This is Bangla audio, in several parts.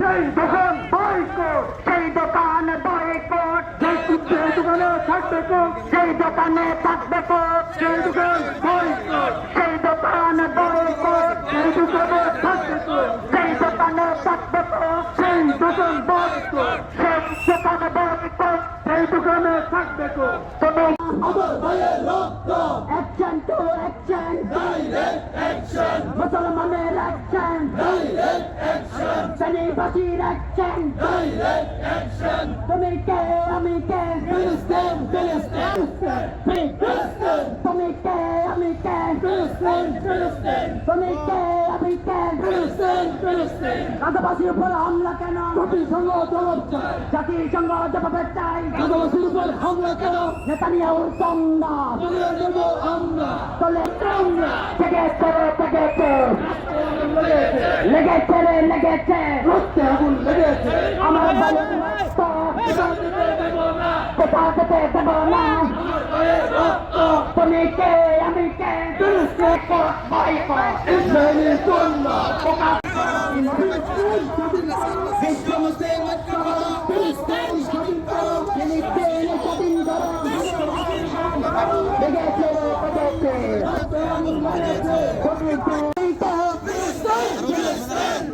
সেই দোকান বয়কট, সেই দোকান বয়কট, সেই দোকানে থাকবে কোক, সেই দোকানে থাকবে কোক, সেই দোকান বয়কট, সেই দোকান বয়কট, সেই দোকানে থাকবে কোক, সেই দোকানে থাকবে কোক, সেই দোকান বয়কট, সেই দোকানে বয়কট, সেই দোকানে থাকবে কোক। তুমি আমার ভাইয়ের রক্ত, action to action, direct action, মুসলমানের অ্যাকশন, ডাইরেক্ট অ্যাকশন, সেনাবাহিনীর অ্যাকশন, ডাইরেক্ট অ্যাকশন, তুমি কে আমি কে, ফিলিস্তিন ফিলিস্তিন ফিলিস্তিন তুমি কে আমি কে, ফিলিস্তিন ফিলিস্তিন তুমি কে আমি কে, ফিলিস্তিন ফিলিস্তিন গাজাবাসীর উপর হামলা কেন, জাতিসংঘ জবাব চায়, জাতিসংঘ জবাবে চাই, গাজাবাসীর উপর হামলা কেন নেতানিয়াহুর দঙ্গা, তুলে নেব আমরা, চলে আমরা লেগেছে লেগেছে লেগেছে রে লেগেছে, রক্তে আগুন লেগেছে, আমার ভাইয়ের রক্ত এখান থেকে দেব না, কোথা থেকে দেব না, আমার ভাইয়ের রক্ত, তুমি কে আমি কে, বয়কট, ইসরায়েলি পণ্য, ফিলিস্তিন স্বাধীন করো, ফিলিস্তিন স্বাধীন করো, লেগেছে লেগেছে, তুমি কে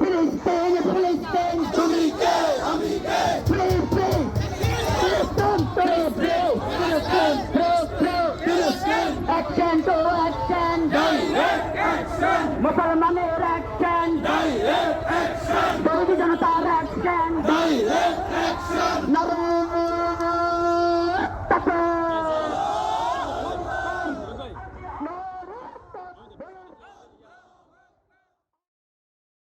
ফিলিস্তিন ফিলিস্তিন, তুমি কে আমি কে, ফিলিস্তিন ফিলিস্তিন, action to action, direct action, মুসলমানের অ্যাকশন, ডাইরেক্ট অ্যাকশন, বিরোধী জনতার অ্যাকশন, ডাইরেক্ট অ্যাকশন,